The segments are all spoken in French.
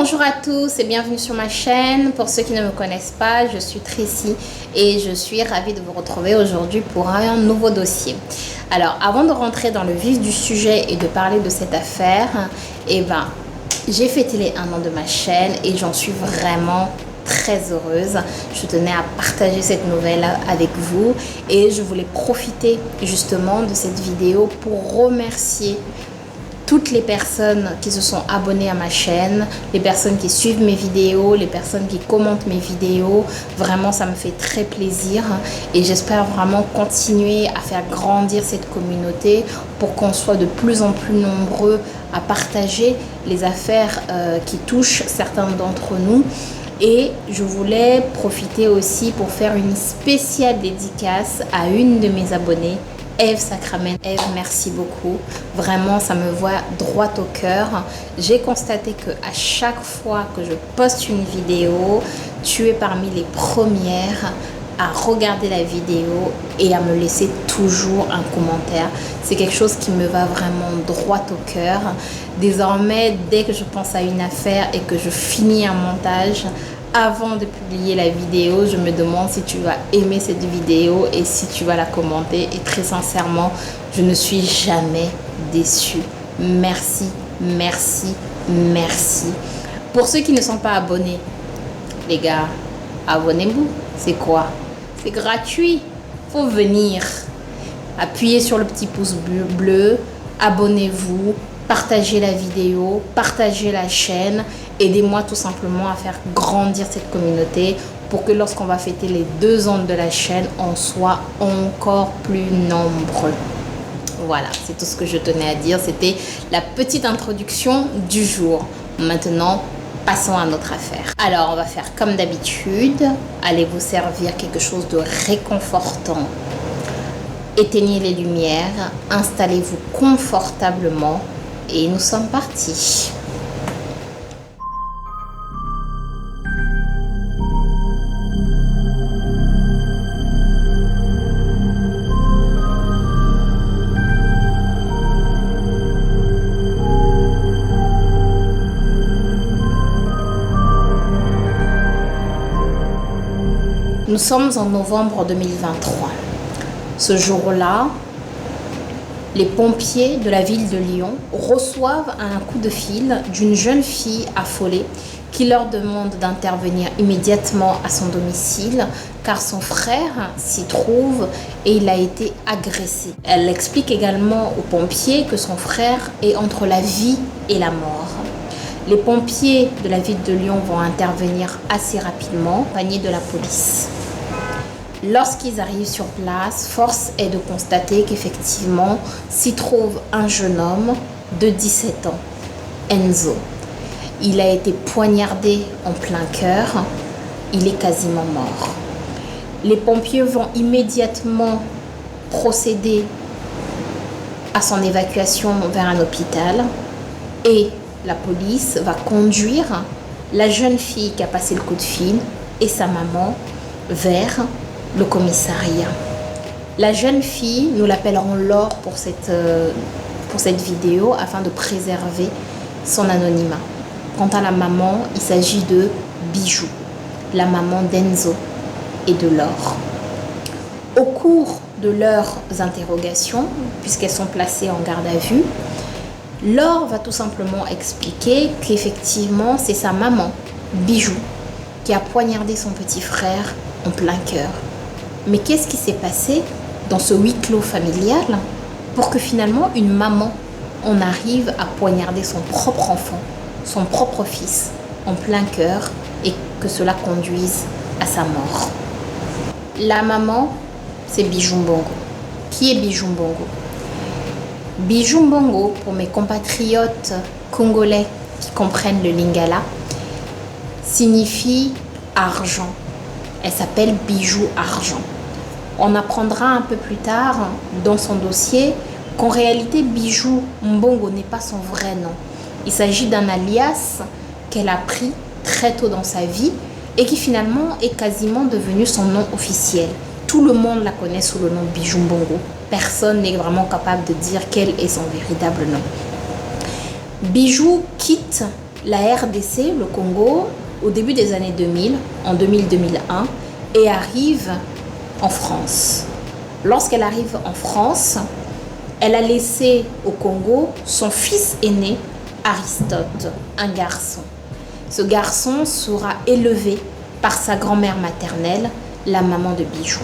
Bonjour à tous et bienvenue sur ma chaîne. Pour ceux qui ne me connaissent pas, je suis Tracy et je suis ravie de vous retrouver aujourd'hui pour un nouveau dossier. Alors, avant de rentrer dans le vif du sujet et de parler de cette affaire, j'ai fêté les 1 an de ma chaîne et j'en suis vraiment très heureuse. Je tenais à partager cette nouvelle avec vous et je voulais profiter justement de cette vidéo pour remercier toutes les personnes qui se sont abonnées à ma chaîne, les personnes qui suivent mes vidéos, les personnes qui commentent mes vidéos. Vraiment, ça me fait très plaisir et j'espère vraiment continuer à faire grandir cette communauté pour qu'on soit de plus en plus nombreux à partager les affaires qui touchent certains d'entre nous. Et je voulais profiter aussi pour faire une spéciale dédicace à une de mes abonnées, Eve Sacramen. Eve, merci beaucoup. Vraiment, ça me voit droit au cœur. J'ai constaté que à chaque fois que je poste une vidéo, tu es parmi les premières à regarder la vidéo et à me laisser toujours un commentaire. C'est quelque chose qui me va vraiment droit au cœur. Désormais, dès que je pense à une affaire et que je finis un montage, avant de publier la vidéo, je me demande si tu vas aimer cette vidéo et si tu vas la commenter. Et très sincèrement, je ne suis jamais déçue. Merci, merci, merci. Pour ceux qui ne sont pas abonnés, les gars, abonnez-vous. C'est quoi? C'est gratuit. Faut venir. Appuyez sur le petit pouce bleu, abonnez-vous, partagez la vidéo, partagez la chaîne. Aidez-moi tout simplement à faire grandir cette communauté pour que lorsqu'on va fêter les 2 ans de la chaîne, on soit encore plus nombreux. Voilà, c'est tout ce que je tenais à dire. C'était la petite introduction du jour. Maintenant, passons à notre affaire. Alors, on va faire comme d'habitude. Allez vous servir quelque chose de réconfortant. Éteignez les lumières, installez-vous confortablement et nous sommes partis. Nous sommes en novembre 2023. Ce jour-là, les pompiers de la ville de Lyon reçoivent un coup de fil d'une jeune fille affolée qui leur demande d'intervenir immédiatement à son domicile car son frère s'y trouve et il a été agressé. Elle explique également aux pompiers que son frère est entre la vie et la mort. Les pompiers de la ville de Lyon vont intervenir assez rapidement, accompagnés de la police. Lorsqu'ils arrivent sur place, force est de constater qu'effectivement s'y trouve un jeune homme de 17 ans, Enzo. Il a été poignardé en plein cœur, il est quasiment mort. Les pompiers vont immédiatement procéder à son évacuation vers un hôpital et la police va conduire la jeune fille qui a passé le coup de fil et sa maman vers le commissariat. La jeune fille, nous l'appellerons Laure pour cette vidéo afin de préserver son anonymat. Quant à la maman, il s'agit de Bijou, la maman d'Enzo et de Laure. Au cours de leurs interrogations, puisqu'elles sont placées en garde à vue, Laure va tout simplement expliquer qu'effectivement c'est sa maman, Bijou, qui a poignardé son petit frère en plein cœur. Mais qu'est-ce qui s'est passé dans ce huis clos familial pour que finalement une maman en arrive à poignarder son propre enfant, son propre fils en plein cœur et que cela conduise à sa mort? La maman, c'est Bijou Mbongo. Qui est Bijou Mbongo? Bijou Mbongo, pour mes compatriotes congolais qui comprennent le lingala, signifie argent. Elle s'appelle Bijou Argent. On apprendra un peu plus tard dans son dossier qu'en réalité Bijou Mbongo n'est pas son vrai nom. Il s'agit d'un alias qu'elle a pris très tôt dans sa vie et qui finalement est quasiment devenu son nom officiel. Tout le monde la connaît sous le nom Bijou Mbongo. Personne n'est vraiment capable de dire quel est son véritable nom. Bijou quitte la RDC, le Congo, au début des années 2000, en 2000-2001, et arrive en France. Lorsqu'elle arrive en France, elle a laissé au Congo son fils aîné, Aristote, un garçon. Ce garçon sera élevé par sa grand-mère maternelle, la maman de Bijou.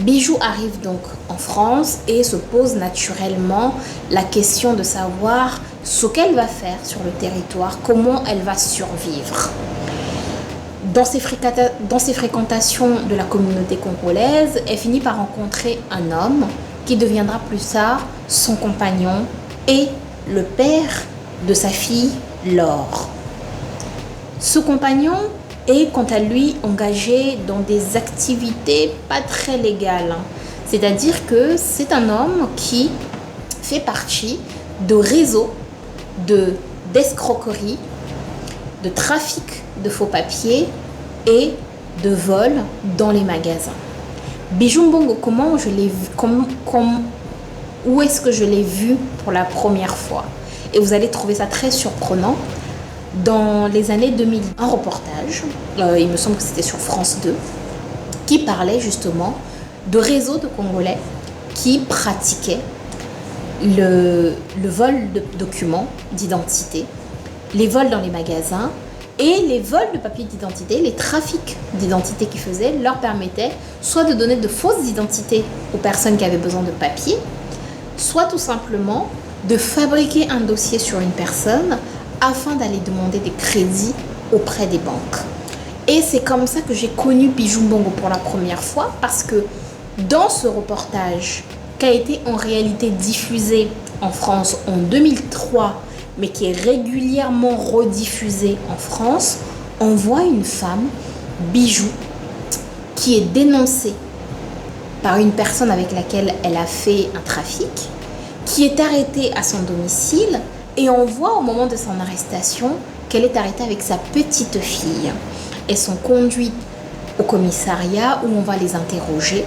Bijou arrive donc en France et se pose naturellement la question de savoir ce qu'elle va faire sur le territoire, comment elle va survivre. Dans ses fréquentations de la communauté congolaise, elle finit par rencontrer un homme qui deviendra plus tard son compagnon et le père de sa fille Laure. Ce compagnon est quant à lui engagé dans des activités pas très légales. C'est-à-dire que c'est un homme qui fait partie de réseaux d'escroquerie, de trafic de faux papiers et de vol dans les magasins. Bijou Mbongo, comment je l'ai vu, où est-ce que je l'ai vu pour la première fois? Et vous allez trouver ça très surprenant. Dans les années 2000, un reportage, il me semble que c'était sur France 2, qui parlait justement de réseaux de Congolais qui pratiquaient le vol de documents d'identité, les vols dans les magasins et les vols de papiers d'identité, les trafics d'identité qu'ils faisaient leur permettaient soit de donner de fausses identités aux personnes qui avaient besoin de papiers, soit tout simplement de fabriquer un dossier sur une personne afin d'aller demander des crédits auprès des banques. Et c'est comme ça que j'ai connu Bijou Mbongo pour la première fois, parce que dans ce reportage qui a été en réalité diffusé en France en 2003, mais qui est régulièrement rediffusé en France, on voit une femme, Bijou, qui est dénoncée par une personne avec laquelle elle a fait un trafic, qui est arrêtée à son domicile. Et on voit au moment de son arrestation qu'elle est arrêtée avec sa petite fille. Elles sont conduites au commissariat où on va les interroger.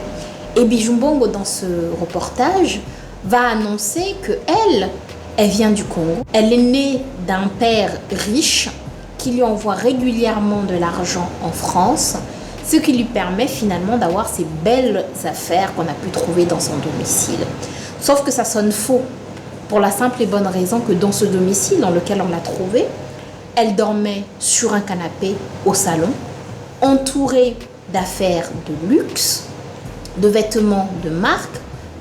Et Bijou Mbongo, dans ce reportage, va annoncer qu'elle vient du Congo. Elle est née d'un père riche qui lui envoie régulièrement de l'argent en France, ce qui lui permet finalement d'avoir ces belles affaires qu'on a pu trouver dans son domicile. Sauf que ça sonne faux. Pour la simple et bonne raison que dans ce domicile dans lequel on l'a trouvée, elle dormait sur un canapé au salon, entourée d'affaires de luxe, de vêtements de marque,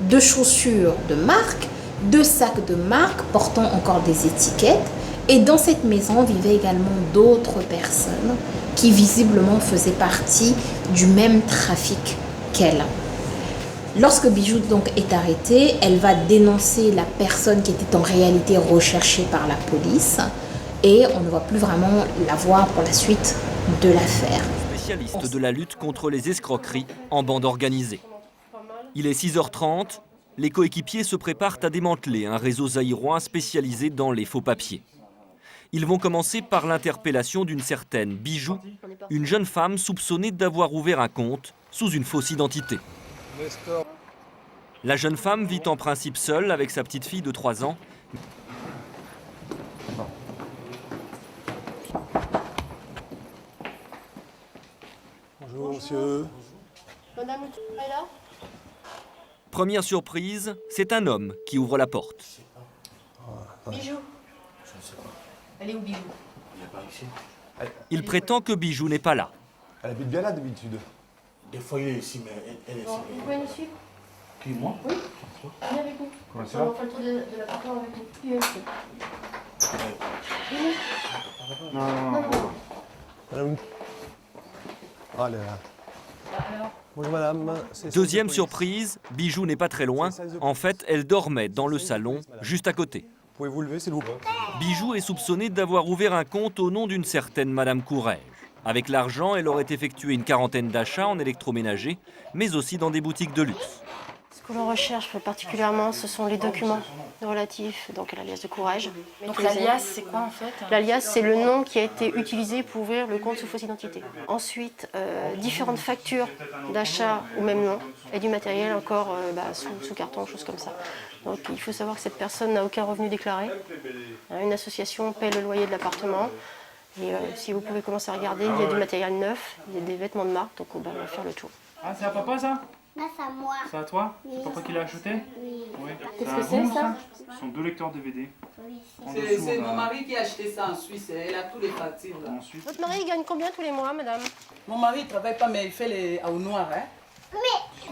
de chaussures de marque, de sacs de marque portant encore des étiquettes. Et dans cette maison vivaient également d'autres personnes qui visiblement faisaient partie du même trafic qu'elle. Lorsque Bijou donc est arrêtée, elle va dénoncer la personne qui était en réalité recherchée par la police et on ne va plus vraiment la voir pour la suite de l'affaire. Spécialiste de la lutte contre les escroqueries en bande organisée. Il est 6h30, les coéquipiers se préparent à démanteler un réseau zaïrois spécialisé dans les faux papiers. Ils vont commencer par l'interpellation d'une certaine Bijou, une jeune femme soupçonnée d'avoir ouvert un compte sous une fausse identité. La jeune femme vit en principe seule avec sa petite fille de 3 ans. Bonjour monsieur. Madame est là? Première surprise, c'est un homme qui ouvre la porte. Bijou. Je ne sais pas. Elle est où Bijou? Il n'est pas ici. Il prétend que Bijou n'est pas là. Elle habite bien là d'habitude. Des fois, il est ici, mais elle est ici. Vous pouvez nous suivre? Qui, moi? Oui. Venez avec nous. Comment On ça? va faire le tour de l'appartement avec nous. Venez ici. Venez. Non. Madame. Ah là. Alors, Bonjour madame. Deuxième surprise, Bijou n'est pas très loin. En fait, elle dormait dans le salon, juste à côté. Pouvez-vous lever s'il vous plaît? Bijou est soupçonnée d'avoir ouvert un compte au nom d'une certaine Madame Courrèges. Avec l'argent, elle aurait effectué une quarantaine d'achats en électroménager, mais aussi dans des boutiques de luxe. que l'on recherche particulièrement, ce sont les documents relatifs donc, à l'alias de Courrèges. Donc l'alias, c'est quoi en fait? L'alias, c'est le nom qui a été utilisé pour ouvrir le compte sous fausse identité. Ensuite, différentes factures d'achat au même nom et du matériel encore sous carton, choses comme ça. Donc il faut savoir que cette personne n'a aucun revenu déclaré. Une association paie le loyer de l'appartement. Et si vous pouvez commencer à regarder, il y a du matériel neuf, il y a des vêtements de marque, donc on va faire le tour. Ah, c'est à papa ça? Non, c'est à moi. C'est à toi? Oui. C'est papa qui l'a acheté? Oui. Oui. Qu'est-ce à que c'est, vous, ça? Ce sont 2 lecteurs DVD. Oui, En C'est dessous, on a- mon mari qui a acheté ça en Suisse. Elle a tous les factures là. Ensuite, Votre mari, il gagne combien tous les mois, madame? Mon mari ne travaille pas, mais il fait les au noir. Hein.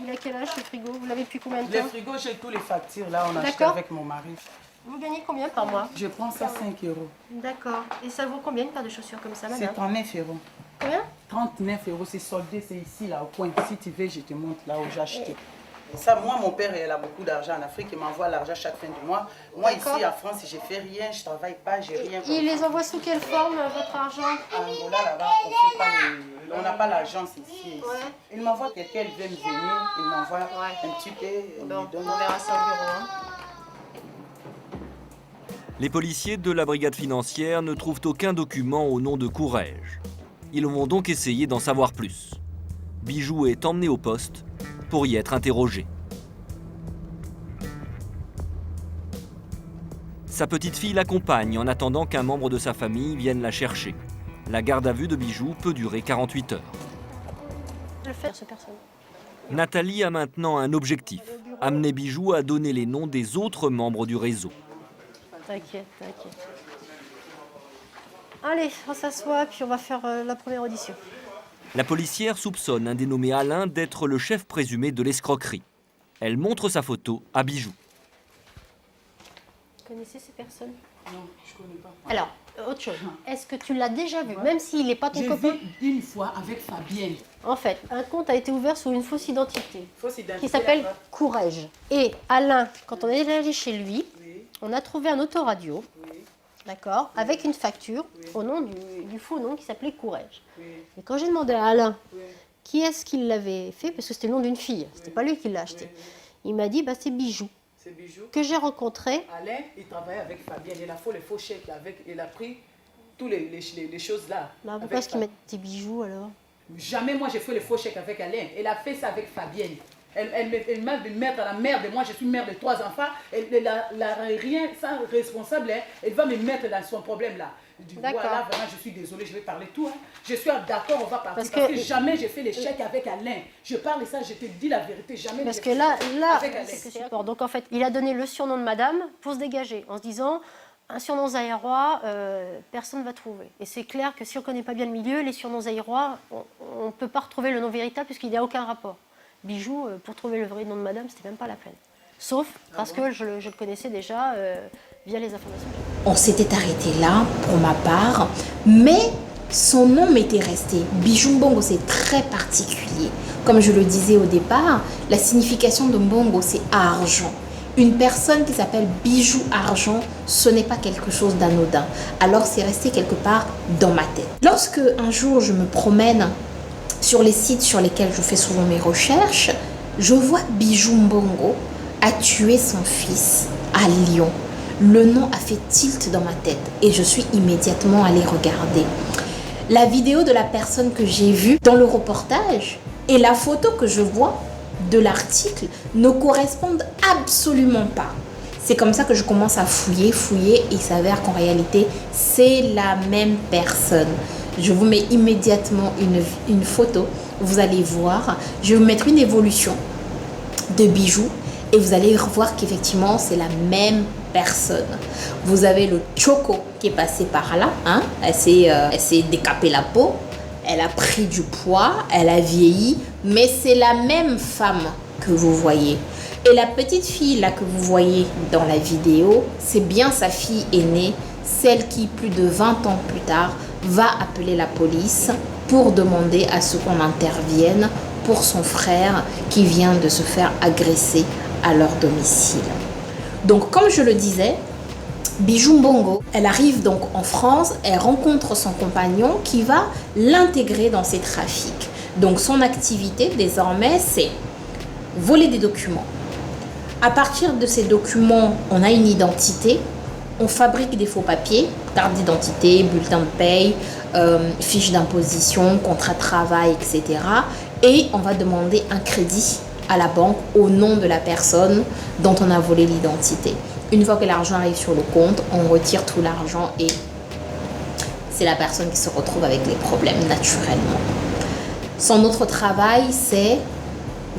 Il a quel âge, le frigo? Vous l'avez depuis combien de Les temps? frigos, j'ai tous les factures là, on a acheté D'accord. avec mon mari. Vous gagnez combien par mois? Je prends ça 5 €. D'accord. Et ça vaut combien une paire de chaussures comme ça, C'est madame? 39 €. Combien? 39 €, c'est soldé, c'est ici là au coin. Si tu veux, je te montre là où j'ai acheté. Ça, moi, mon père, il a beaucoup d'argent en Afrique, il m'envoie l'argent chaque fin du mois. Moi, D'accord. ici, en France, je fais rien, je travaille pas, j'ai rien. Il les envoie sous quelle forme, votre argent? En Angola, là-bas, on n'a pas l'agence ici. Ouais. Il m'envoie quelqu'un, il veut me venir, il m'envoie Ouais. un ticket, il Bon, me donne. on verra ça au bureau. Hein. Les policiers de la brigade financière ne trouvent aucun document au nom de Courrèges. Ils vont donc essayer d'en savoir plus. Bijou est emmené au poste pour y être interrogé. Sa petite fille l'accompagne en attendant qu'un membre de sa famille vienne la chercher. La garde à vue de Bijou peut durer 48 heures. Je le fais sur personne. Nathalie a maintenant un objectif, amener Bijou à donner les noms des autres membres du réseau. T'inquiète, t'inquiète. Allez, on s'assoit, puis on va faire la première audition. La policière soupçonne un dénommé Alain d'être le chef présumé de l'escroquerie. Elle montre sa photo à Bijou. Vous connaissez ces personnes? Non, je ne connais pas. Alors, autre chose. Est-ce que tu l'as déjà vu, même s'il n'est pas ton J'ai copain? vu une fois avec Fabienne. En fait, un compte a été ouvert sous une fausse identité Fausse identité, qui s'appelle d'accord. Courrèges. Et Alain, quand on est allé chez lui, Oui, on a trouvé un autoradio, oui, d'accord, avec une facture au nom du faux nom qui s'appelait Courrèges. oui, Et quand j'ai demandé à Alain oui. qui est-ce qui l'avait fait, parce que c'était le nom d'une fille, c'était pas lui qui l'a acheté, il m'a dit c'est Bijou, C'est Bijou. que j'ai rencontré. Alain, il travaille avec Fabienne. Il a fait les faux chèques avec. Il a pris toutes les choses là. Bah, avec pourquoi est-ce qu'il m'a Fabienne. dit Bijou alors? Jamais moi j'ai fait les faux chèques avec Alain. Elle a fait ça avec Fabienne. Elle m'a de mettre à la merde. Moi je suis mère de 3 enfants. Elle a rien sans responsable. Hein. Elle va me mettre dans son problème là. Je dis, D'accord. voilà, vraiment, je suis désolée, je vais parler tout. Hein. Je suis d'accord, on va partir. Parce Parce que- que jamais j'ai fait les chèques avec Alain. Je parle ça, je te dis la vérité. Jamais Parce j'ai que fait là, avec Alain. c'est support. Donc en fait, il a donné le surnom de madame pour se dégager, en se disant un surnom zaïrois, personne ne va trouver. Et c'est clair que si on ne connaît pas bien le milieu, les surnoms zaïrois, on ne peut pas retrouver le nom véritable puisqu'il n'y a aucun rapport. Bijou, pour trouver le vrai nom de madame, c'était même pas la peine. Sauf parce que je le connaissais déjà via les informations. On s'était arrêté là pour ma part, mais son nom m'était resté. Bijou Mbongo, c'est très particulier. Comme je le disais au départ, la signification de Mbongo, c'est argent. Une personne qui s'appelle Bijou Argent, ce n'est pas quelque chose d'anodin. Alors c'est resté quelque part dans ma tête. Lorsque un jour je me promène sur les sites sur lesquels je fais souvent mes recherches, je vois Bijou Mbongo a tué son fils à Lyon. Le nom a fait tilt dans ma tête et je suis immédiatement allée regarder. La vidéo de la personne que j'ai vue dans le reportage et la photo que je vois de l'article ne correspondent absolument pas. C'est comme ça que je commence à fouiller et il s'avère qu'en réalité, c'est la même personne. Je vous mets immédiatement une photo, vous allez voir. Je vais vous mettre une évolution de Bijou et vous allez voir qu'effectivement, c'est la même personne. Vous avez le Choco qui est passé par là, hein? Elle s'est décapé la peau, elle a pris du poids, elle a vieilli, mais c'est la même femme que vous voyez. Et la petite fille là que vous voyez dans la vidéo, c'est bien sa fille aînée, celle qui plus de 20 ans plus tard va appeler la police pour demander à ce qu'on intervienne pour son frère qui vient de se faire agresser à leur domicile. Donc comme je le disais, Bijou Mbongo, elle arrive donc en France, elle rencontre son compagnon qui va l'intégrer dans ses trafics. Donc son activité désormais, c'est voler des documents, À partir de ces documents, on a une identité. On fabrique des faux papiers, carte d'identité, bulletin de paye, fiche d'imposition, contrat de travail, etc. Et on va demander un crédit à la banque au nom de la personne dont on a volé l'identité. Une fois que l'argent arrive sur le compte, on retire tout l'argent et c'est la personne qui se retrouve avec les problèmes naturellement. Son autre travail, c'est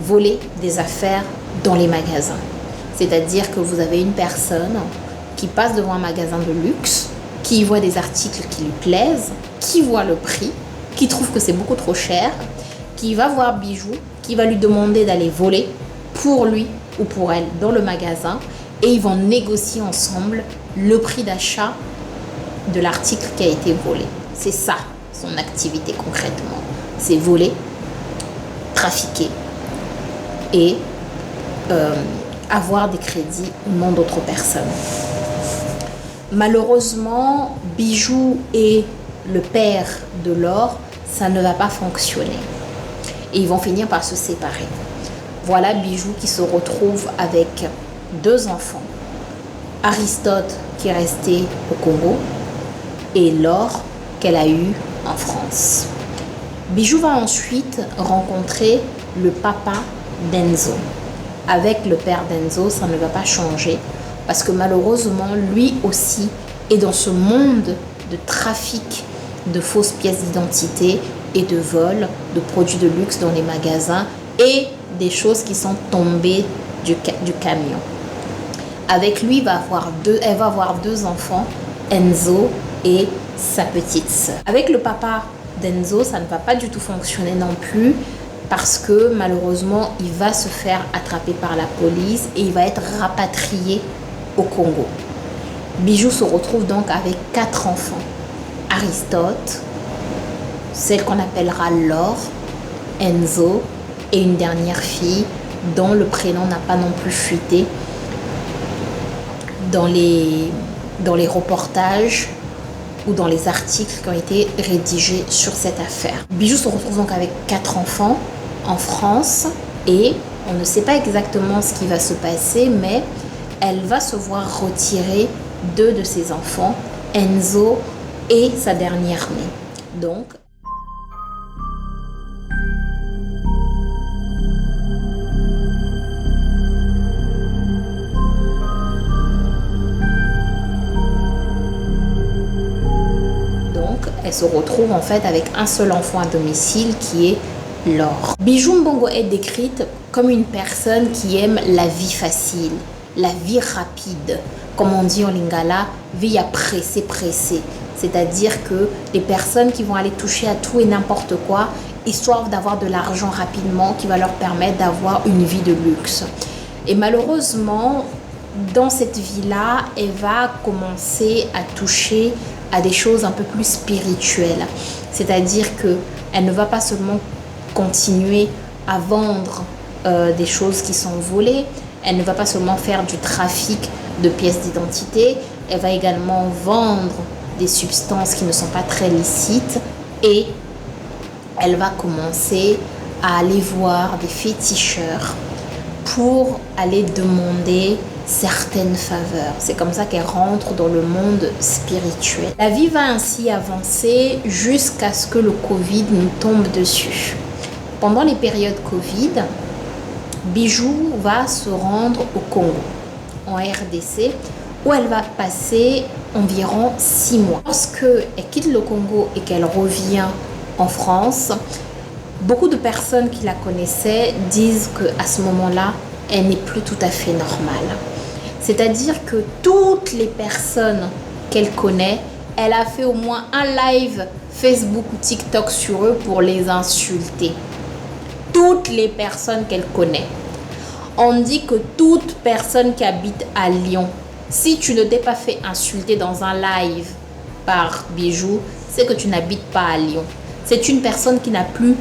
voler des affaires dans les magasins. C'est-à-dire que vous avez une personne qui passe devant un magasin de luxe, qui voit des articles qui lui plaisent, qui voit le prix, qui trouve que c'est beaucoup trop cher, qui va voir Bijou, qui va lui demander d'aller voler pour lui ou pour elle dans le magasin et ils vont négocier ensemble le prix d'achat de l'article qui a été volé. C'est ça son activité concrètement. C'est voler, trafiquer et avoir des crédits au nom d'autres personnes. Malheureusement, Bijou et le père de Laure, ça ne va pas fonctionner. Et ils vont finir par se séparer. Voilà Bijou qui se retrouve avec 2 enfants. Aristote qui est resté au Congo et Laure qu'elle a eue en France. Bijou va ensuite rencontrer le papa d'Enzo. Avec le père d'Enzo, ça ne va pas changer parce que malheureusement, lui aussi est dans ce monde de trafic de fausses pièces d'identité et de vol de produits de luxe dans les magasins et des choses qui sont tombées du camion. Avec lui, elle va avoir 2 enfants, Enzo et sa petite sœur. Avec le papa d'Enzo, ça ne va pas du tout fonctionner non plus parce que malheureusement, il va se faire attraper par la police et il va être rapatrié au Congo. Bijou se retrouve donc avec 4 enfants. Aristote, celle qu'on appellera Laure, Enzo et une dernière fille dont le prénom n'a pas non plus fuité dans les reportages ou dans les articles qui ont été rédigés sur cette affaire. Bijou se retrouve donc avec 4 enfants en France et on ne sait pas exactement ce qui va se passer, mais elle va se voir retirer 2 de ses enfants, Enzo et sa dernière-née. Donc, elle se retrouve en fait avec un seul enfant à domicile qui est Laure. Bijou Mbongo est décrite comme une personne qui aime la vie facile, la vie rapide. Comme on dit en lingala, vie à pressé. C'est-à-dire que les personnes qui vont aller toucher à tout et n'importe quoi, histoire d'avoir de l'argent rapidement qui va leur permettre d'avoir une vie de luxe. Et malheureusement, dans cette vie-là, elle va commencer à toucher à des choses un peu plus spirituelles. C'est-à-dire qu'elle ne va pas seulement continuer à vendre des choses qui sont volées, elle ne va pas seulement faire du trafic de pièces d'identité, elle va également vendre des substances qui ne sont pas très licites et elle va commencer à aller voir des féticheurs pour aller demander certaines faveurs. C'est comme ça qu'elle rentre dans le monde spirituel. La vie va ainsi avancer jusqu'à ce que le Covid nous tombe dessus. Pendant les périodes Covid, Bijou va se rendre au Congo, en RDC, où elle va passer environ 6 mois. Lorsqu'elle quitte le Congo et qu'elle revient en France, beaucoup de personnes qui la connaissaient disent qu'à ce moment-là, elle n'est plus tout à fait normale. C'est-à-dire que toutes les personnes qu'elle connaît, elle a fait au moins un live Facebook ou TikTok sur eux pour les insulter. Toutes les personnes qu'elle connaît. On dit que toute personne qui habite à Lyon, si tu ne t'es pas fait insulter dans un live par Bijou, c'est que tu n'habites pas à Lyon. C'est une personne qui n'a plus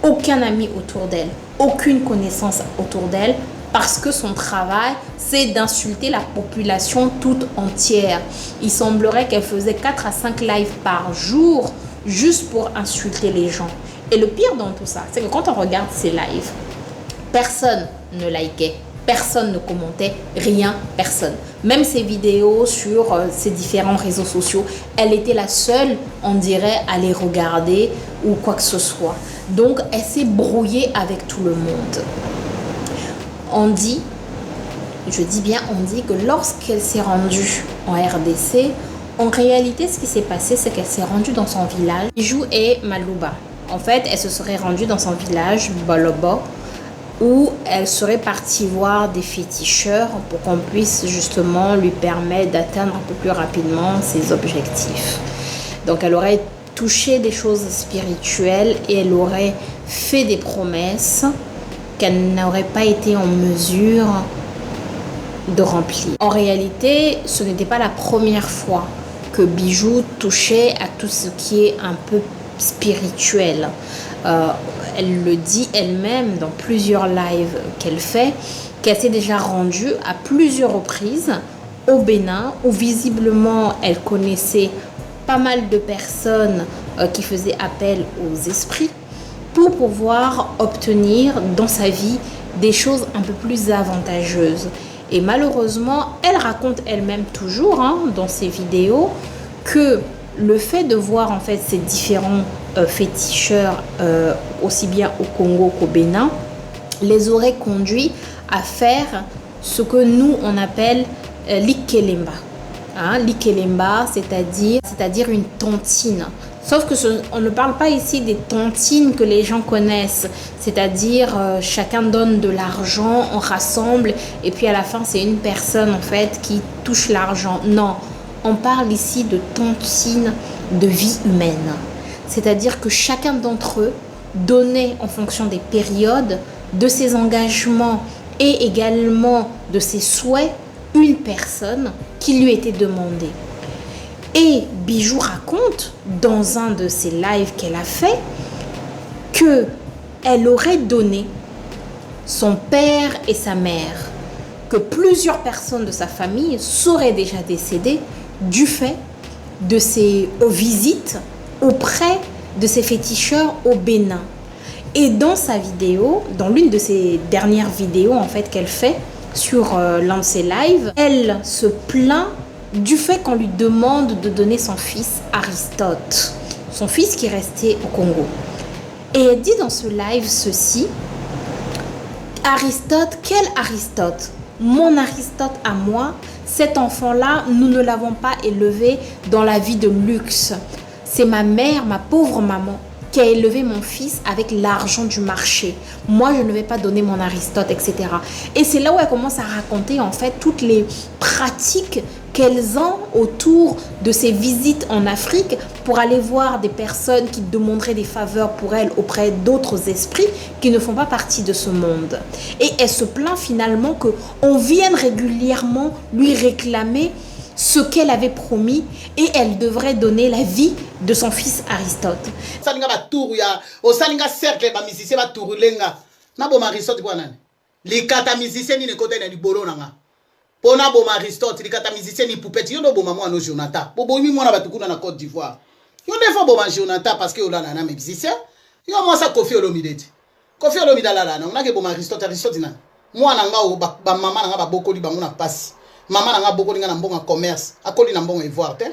aucun ami autour d'elle, aucune connaissance autour d'elle, parce que son travail, c'est d'insulter la population toute entière. Il semblerait qu'elle faisait 4 à 5 lives par jour juste pour insulter les gens. Et le pire dans tout ça, c'est que quand on regarde ces lives, personne ne likait, Personne ne commentait, rien, personne. Même ses vidéos sur ses différents réseaux sociaux, elle était la seule, on dirait, à les regarder ou quoi que ce soit. Donc, elle s'est brouillée avec tout le monde. On dit, je dis bien on dit, que lorsqu'elle s'est rendue en RDC, en réalité, ce qui s'est passé, c'est qu'elle s'est rendue dans son village, Bijou et Malouba. En fait, elle se serait rendue dans son village, Bolobo, où elle serait partie voir des féticheurs pour qu'on puisse justement lui permettre d'atteindre un peu plus rapidement ses objectifs. Donc elle aurait touché des choses spirituelles et elle aurait fait des promesses qu'elle n'aurait pas été en mesure de remplir. En réalité, ce n'était pas la première fois que Bijou touchait à tout ce qui est un peu spirituel. Elle le dit elle-même dans plusieurs lives qu'elle fait, qu'elle s'est déjà rendue à plusieurs reprises au Bénin, où visiblement elle connaissait pas mal de personnes qui faisaient appel aux esprits pour pouvoir obtenir dans sa vie des choses un peu plus avantageuses. Et malheureusement, elle raconte elle-même toujours dans ses vidéos que le fait de voir en fait ces différents féticheurs aussi bien au Congo qu'au Bénin les aurait conduits à faire ce que nous on appelle l'ikelemba. L'ikelemba, c'est-à-dire une tontine. Sauf que on ne parle pas ici des tontines que les gens connaissent, c'est-à-dire chacun donne de l'argent, on rassemble et puis à la fin c'est une personne en fait qui touche l'argent. Non, on parle ici de tontines de vie humaine. C'est-à-dire que chacun d'entre eux donnait en fonction des périodes, de ses engagements et également de ses souhaits, une personne qui lui était demandée. Et Bijou raconte dans un de ses lives qu'elle a fait qu'elle aurait donné son père et sa mère, que plusieurs personnes de sa famille seraient déjà décédées du fait de ses visites auprès de ces féticheurs au Bénin. Et dans sa vidéo, dans l'une de ses dernières vidéos en fait qu'elle fait sur l'un de ses lives, elle se plaint du fait qu'on lui demande de donner son fils Aristote, son fils qui est resté au Congo. Et elle dit dans ce live ceci: Aristote, quel Aristote? Mon Aristote à moi, cet enfant-là, nous ne l'avons pas élevé dans la vie de luxe. C'est ma mère, ma pauvre maman, qui a élevé mon fils avec l'argent du marché. Moi, je ne vais pas donner mon Aristote, etc. Et c'est là où elle commence à raconter en fait toutes les pratiques qu'elles ont autour de ces visites en Afrique pour aller voir des personnes qui demanderaient des faveurs pour elles auprès d'autres esprits qui ne font pas partie de ce monde. Et elle se plaint finalement qu'on vienne régulièrement lui réclamer ce qu'elle avait promis et elle devrait donner la vie de son fils Aristote. Pona boma Aristote, li kata musicien ni poupette, yo no boma moi no Jonathan. Bobo mi mona batukuna na Côte d'Ivoire. Yo defo boma Jonathan parce que yo la na musicien. Yo moi ça Kofi Olomide. Kofi Olomide la na, on a ke boma Aristote na. Moi na nga o ba mama na nga ba bokoli bango na passe. Mama na nga bokoli nga na mbonga commerce, akoli na mbonga Ivoire te.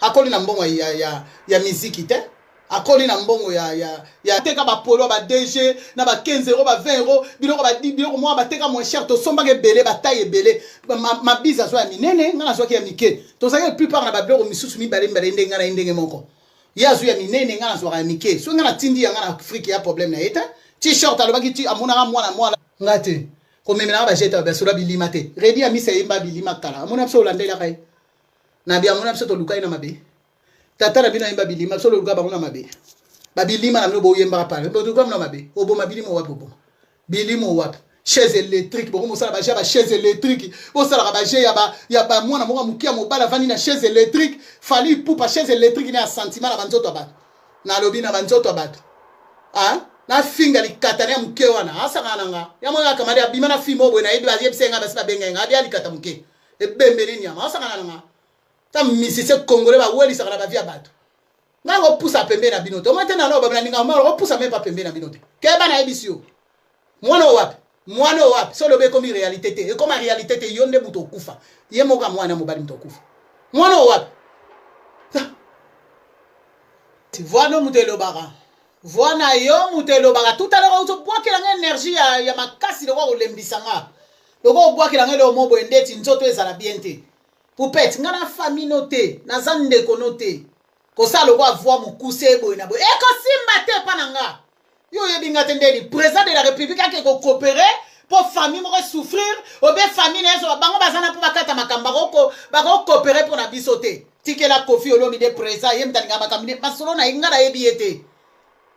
Akoli na mbonga ya musique te. Akoli na mbongo ya teka ba polo ba DG na ba 15 euros ba 20 euros biloko ba 10 biloko moi ba teka moins cher to somba ke belé ba taille belé ma biza so ya minene ngana so ya mike to sa plupart na ba biloko misusu mi bale mbale ndenge na ndenge moko ya so ya minene ngana so ya mike so ngana tindi ya ngana Afrique ya problème na eta t-shirt alobaki ti amona ga mwana ngate ko memela ba jeta ba sola bilima te redi ya misa yemba bilima kala amona so landela kai na bi amona so to lukai na mabe tata na bino yemba bilima so luka bango na mabe ba bilima na mino bo yemba pale bo luka na mabe obo mabilima wapo bo bilimo wapo chaise électrique bo mosala ba chaise électrique bo sala ba ya ba mwana mo mukia mo bala vani na chaise électrique fali poupa chaise électrique na sentiment na banzoto ba na lobi na banzoto ba na finga li katana muke wana asanga nanga ya mo kamari abima na fimo bo na yebi ba yebsenga ba siba benga ngabi ali kata muke e bembeli nyama asanga nanga ta misise congolais ba weli saka na ba via bato nga go poussa pembe na binote o matena no ba na ninga ma go poussa même pas pembe na binote ke ba na ebisio mwana wapi Mwana wapi so lobe comme réalité te. Et comme réalité te yonde muto kufa. Ye moka mwana mobali muto kufa. Mwana wapi. Voilà mutelo bara. Voilà yo mutelo bara. Tout à l'heure on boit qu'il a une énergie ya makasi de ko lembisanga. Loko boit qu'il a le mobo ndeti nzoto ezala biente. Poupette ngana famille noté, na zande ko noté. Ko sa loko avoir mukuse boy na boy. E ko simba te pananga. Yo yebinga tendeli président de la République a ko coopérer pour famille mo souffrir, ou bien famille nezo bango bazana pour bakata makamba ko coopérer pour na bisoté. Tikela Kofi Olomide président yem talinga makamine masolo na ingana yebiete.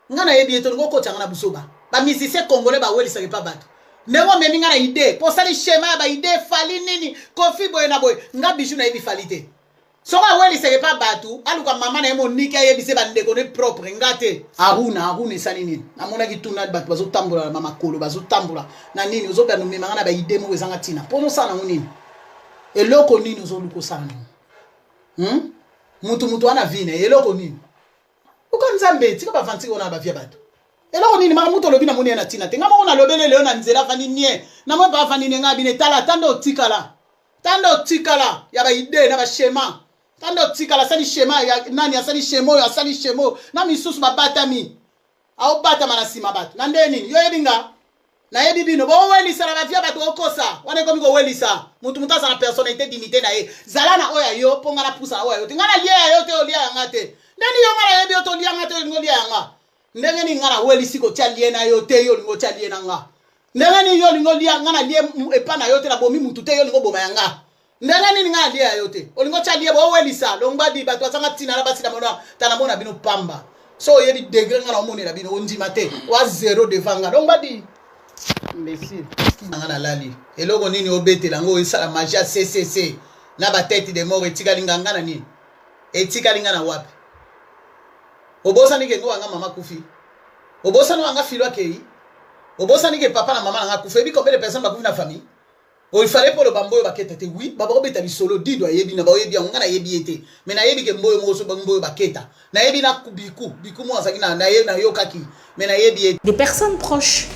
Ngana yebiete ngoko tanga busoba. Ba musicien congolais ba weli sake pa bato. Nengo memi ngana idée pour ça les schéma ba idée fali nini Kofi boy na boy nga bishu na yebi falite. Soka weli sake pa bato aluka mama na yemo nika yebise ba ndeko ne propre ngate. Aruna sali nini. Amona kituna bato bazo tambola mama kolo bazo tambola na nini ozoka no mema ngana ba idée mo ezanga tina. Pono sana nini. Eloko nini ozoluko sana. Mutu ana vine eloko nini ukanzambe tika ba vanti ona ba via bato eloko nini maka mutu lobi na moni na tina tenga mo na lobele leo na nzela fani nie na mo ba fani nga bine tala tando tikala ya ba ide na ba shema tando tikala sali shema ya nani asali shemo ya sali shemo na misusu ba batami au bata manasima bato na ndeni yo yebinga na yebi bino bo weli sala ba via bato okosa wane ko miko weli sa mutu mutasa na personnalité dignité na ye zala na oya yo ponga na pusa oya yo tingana lia yo te olia ngate ndeni yo ngara yebi to lia ngate ngolia nga ndenge ni ngara weli siko chalie na yo te yo ngo chalie na nga ndenge ni yo ngolia ngana lie epana yo te na bomi mutu te yo ngo boma nga ndenge ni ngara lia yo te olingo chalie bo weli sa longbadi bato asanga tina na basi na mona tanamona bino pamba so yebi degré ngana omoni na bino ondima te wa zéro devant nga longbadi imbécile ngana lali eloko nini obetela ngo esala magia CCC na ba tête de mort etika linganga na nini etika lingana wapi obosa nike ngo anga mama kufi obosa no anga filo akei obosa nike papa na mama nga kufi bi combien de personnes ba kufi na famille o il fallait pour le bamboyo baketa te oui baba obeta lisolo dido yebi na ba yebi ngana yebi ete mais na yebi ke mboyo mo so bamboyo baketa na yebi na biku mo azaki na ye na yokaki mais na yebi ete des personnes proches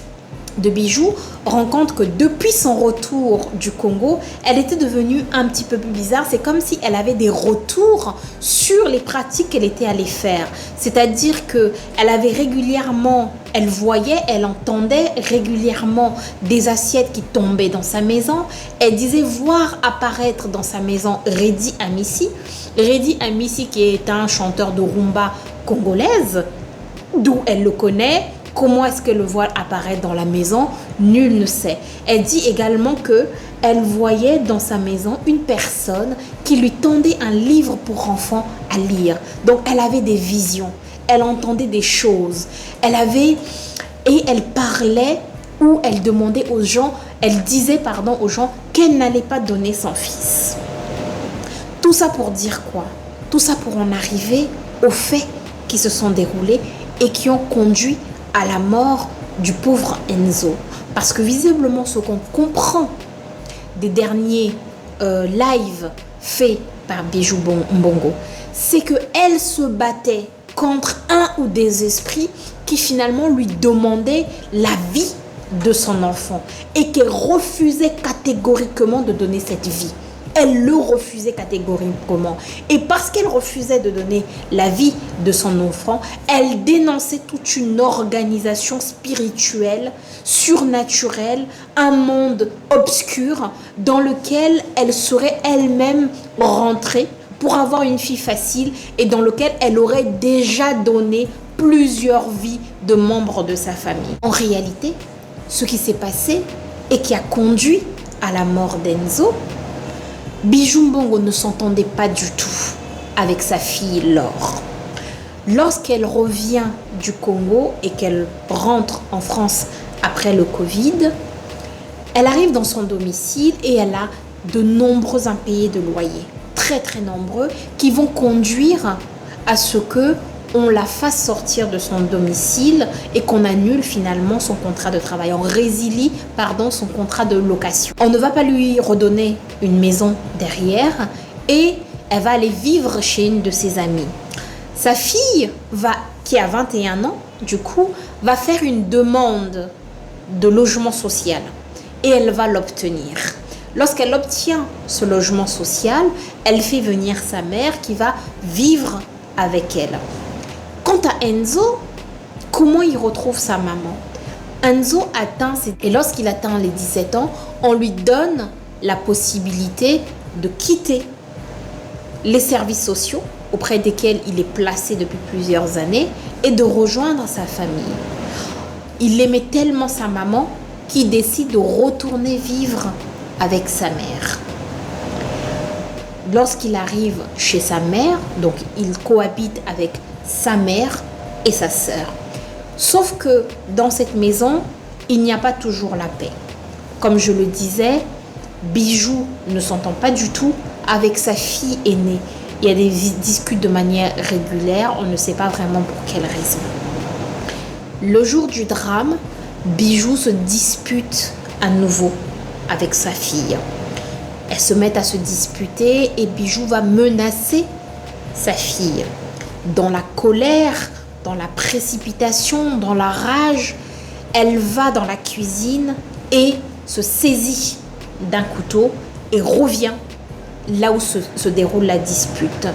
de Bijou rend compte que depuis son retour du Congo, elle était devenue un petit peu plus bizarre. C'est comme si elle avait des retours sur les pratiques qu'elle était allée faire. C'est-à-dire qu'elle avait régulièrement, elle voyait, elle entendait régulièrement des assiettes qui tombaient dans sa maison. Elle disait voir apparaître dans sa maison Redi Amissi. Redi Amissi qui est un chanteur de rumba congolaise, d'où elle le connaît. Comment est-ce que le voile apparaît dans la maison? Nul ne sait. Elle dit également qu'elle voyait dans sa maison une personne qui lui tendait un livre pour enfants à lire. Donc elle avait des visions, elle entendait des choses. Elle parlait ou elle demandait aux gens, elle disait aux gens qu'elle n'allait pas donner son fils. Tout ça pour dire quoi? Tout ça pour en arriver aux faits qui se sont déroulés et qui ont conduit à la mort du pauvre Enzo. Parce que visiblement, ce qu'on comprend des derniers lives faits par Bijou Mbongo, c'est qu'elle se battait contre un ou des esprits qui finalement lui demandaient la vie de son enfant et qu'elle refusait catégoriquement de donner cette vie. Elle le refusait catégoriquement. Et parce qu'elle refusait de donner la vie de son enfant, elle dénonçait toute une organisation spirituelle, surnaturelle, un monde obscur dans lequel elle serait elle-même rentrée pour avoir une fille facile et dans lequel elle aurait déjà donné plusieurs vies de membres de sa famille. En réalité, ce qui s'est passé et qui a conduit à la mort d'Enzo, Bijou Mbongo ne s'entendait pas du tout avec sa fille Laure. Lorsqu'elle revient du Congo et qu'elle rentre en France après le Covid, elle arrive dans son domicile et elle a de nombreux impayés de loyer, très très nombreux, qui vont conduire à ce que on la fasse sortir de son domicile et qu'on annule finalement son contrat de travail. On résilie, son contrat de location. On ne va pas lui redonner une maison derrière et elle va aller vivre chez une de ses amies. Sa fille, qui a 21 ans, du coup, va faire une demande de logement social. et elle va l'obtenir. Lorsqu'elle obtient ce logement social, elle fait venir sa mère qui va vivre avec elle. Quant à Enzo, comment il retrouve sa maman? Enzo et lorsqu'il atteint les 17 ans, on lui donne la possibilité de quitter les services sociaux auprès desquels il est placé depuis plusieurs années et de rejoindre sa famille. Il aimait tellement sa maman qu'il décide de retourner vivre avec sa mère. Lorsqu'il arrive chez sa mère, donc il cohabite avec sa mère et sa sœur. Sauf que dans cette maison, il n'y a pas toujours la paix. Comme je le disais, Bijou ne s'entend pas du tout avec sa fille aînée. Il y a des disputes de manière régulière, on ne sait pas vraiment pour quelle raison. Le jour du drame, Bijou se dispute à nouveau avec sa fille. Elles se mettent à se disputer et Bijou va menacer sa fille. Dans la colère, dans la précipitation, dans la rage, elle va dans la cuisine et se saisit d'un couteau et revient là où se déroule la dispute.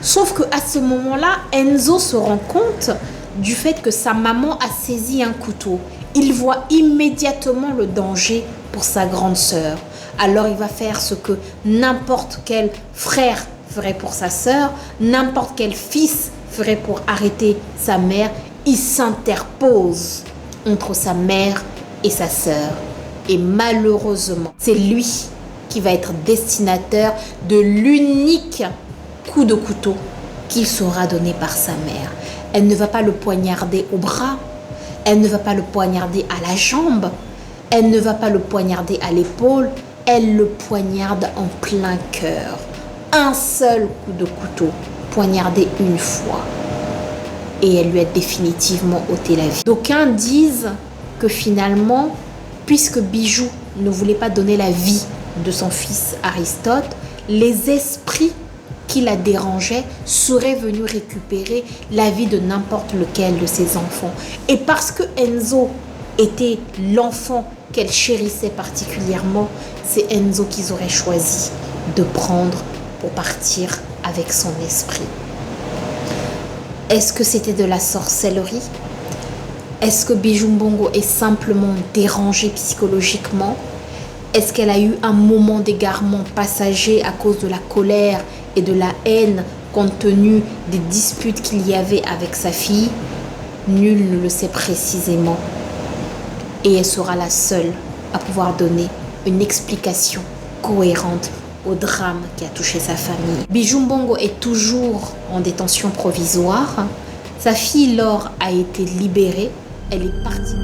Sauf qu'à ce moment-là, Enzo se rend compte du fait que sa maman a saisi un couteau. Il voit immédiatement le danger pour sa grande sœur. Alors il va faire ce que n'importe quel frère ferait pour sa sœur, n'importe quel fils ferait pour arrêter sa mère. Il s'interpose entre sa mère et sa sœur. Et malheureusement, c'est lui qui va être destinataire de l'unique coup de couteau qu'il sera donné par sa mère. Elle ne va pas le poignarder au bras, elle ne va pas le poignarder à la jambe, elle ne va pas le poignarder à l'épaule, elle le poignarde en plein cœur. Un seul coup de couteau, poignardé une fois. Et elle lui a définitivement ôté la vie. D'aucuns disent que finalement, puisque Bijou ne voulait pas donner la vie de son fils Aristote, les esprits qui la dérangeaient seraient venus récupérer la vie de n'importe lequel de ses enfants. Et parce que Enzo était l'enfant qu'elle chérissait particulièrement, c'est Enzo qu'ils auraient choisi de prendre pour partir avec son esprit. Est-ce que c'était de la sorcellerie? Est-ce que Bijou Mbongo est simplement dérangée psychologiquement? Est-ce qu'elle a eu un moment d'égarement passager à cause de la colère et de la haine compte tenu des disputes qu'il y avait avec sa fille? Nul ne le sait précisément. Et elle sera la seule à pouvoir donner une explication cohérente au drame qui a touché sa famille. Bijou Mbongo est toujours en détention provisoire. Sa fille Laure a été libérée. Elle est partie.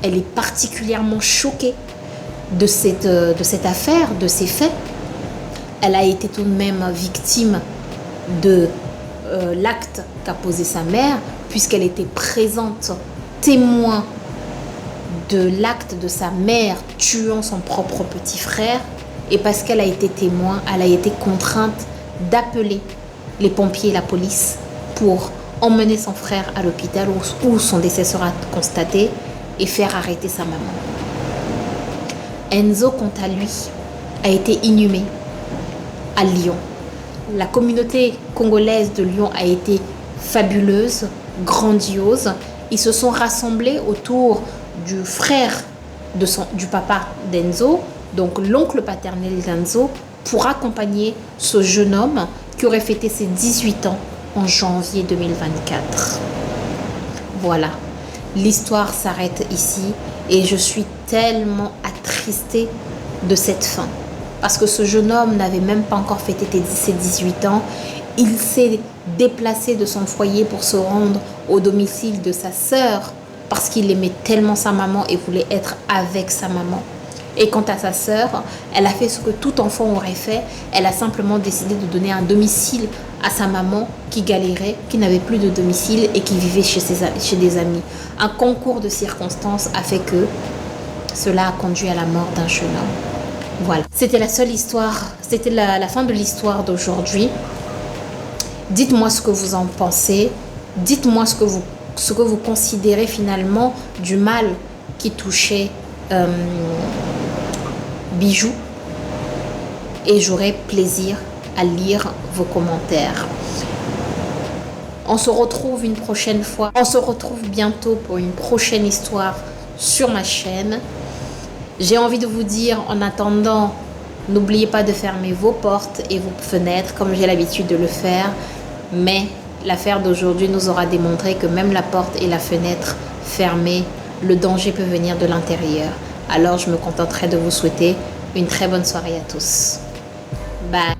Elle est particulièrement choquée de cette affaire, de ces faits. Elle a été tout de même victime de l'acte qu'a posé sa mère, puisqu'elle était présente, témoin de l'acte de sa mère tuant son propre petit frère. Et parce qu'elle a été témoin, elle a été contrainte d'appeler les pompiers et la police pour emmener son frère à l'hôpital où son décès sera constaté et faire arrêter sa maman. Enzo, quant à lui, a été inhumé à Lyon. La communauté congolaise de Lyon a été fabuleuse, grandiose. Ils se sont rassemblés autour du frère du papa d'Enzo donc l'oncle paternel d'Enzo, pour accompagner ce jeune homme qui aurait fêté ses 18 ans en janvier 2024. Voilà, l'histoire s'arrête ici et je suis tellement attristée de cette fin. Parce que ce jeune homme n'avait même pas encore fêté ses 18 ans. Il s'est déplacé de son foyer pour se rendre au domicile de sa sœur parce qu'il aimait tellement sa maman et voulait être avec sa maman. Et quant à sa sœur, elle a fait ce que tout enfant aurait fait. Elle a simplement décidé de donner un domicile à sa maman qui galérait, qui n'avait plus de domicile et qui vivait chez des amis. Un concours de circonstances a fait que cela a conduit à la mort d'un jeune homme. Voilà, c'était la seule histoire, c'était la fin de l'histoire d'aujourd'hui. Dites-moi ce que vous en pensez. Dites-moi ce que vous considérez finalement du mal qui touchait Bijou. Et j'aurai plaisir à lire vos commentaires. On se retrouve une prochaine fois. On se retrouve bientôt pour une prochaine histoire sur ma chaîne. J'ai envie de vous dire, en attendant, n'oubliez pas de fermer vos portes et vos fenêtres comme j'ai l'habitude de le faire. Mais l'affaire d'aujourd'hui nous aura démontré que même la porte et la fenêtre fermées, le danger peut venir de l'intérieur. Alors je me contenterai de vous souhaiter une très bonne soirée à tous. Bye.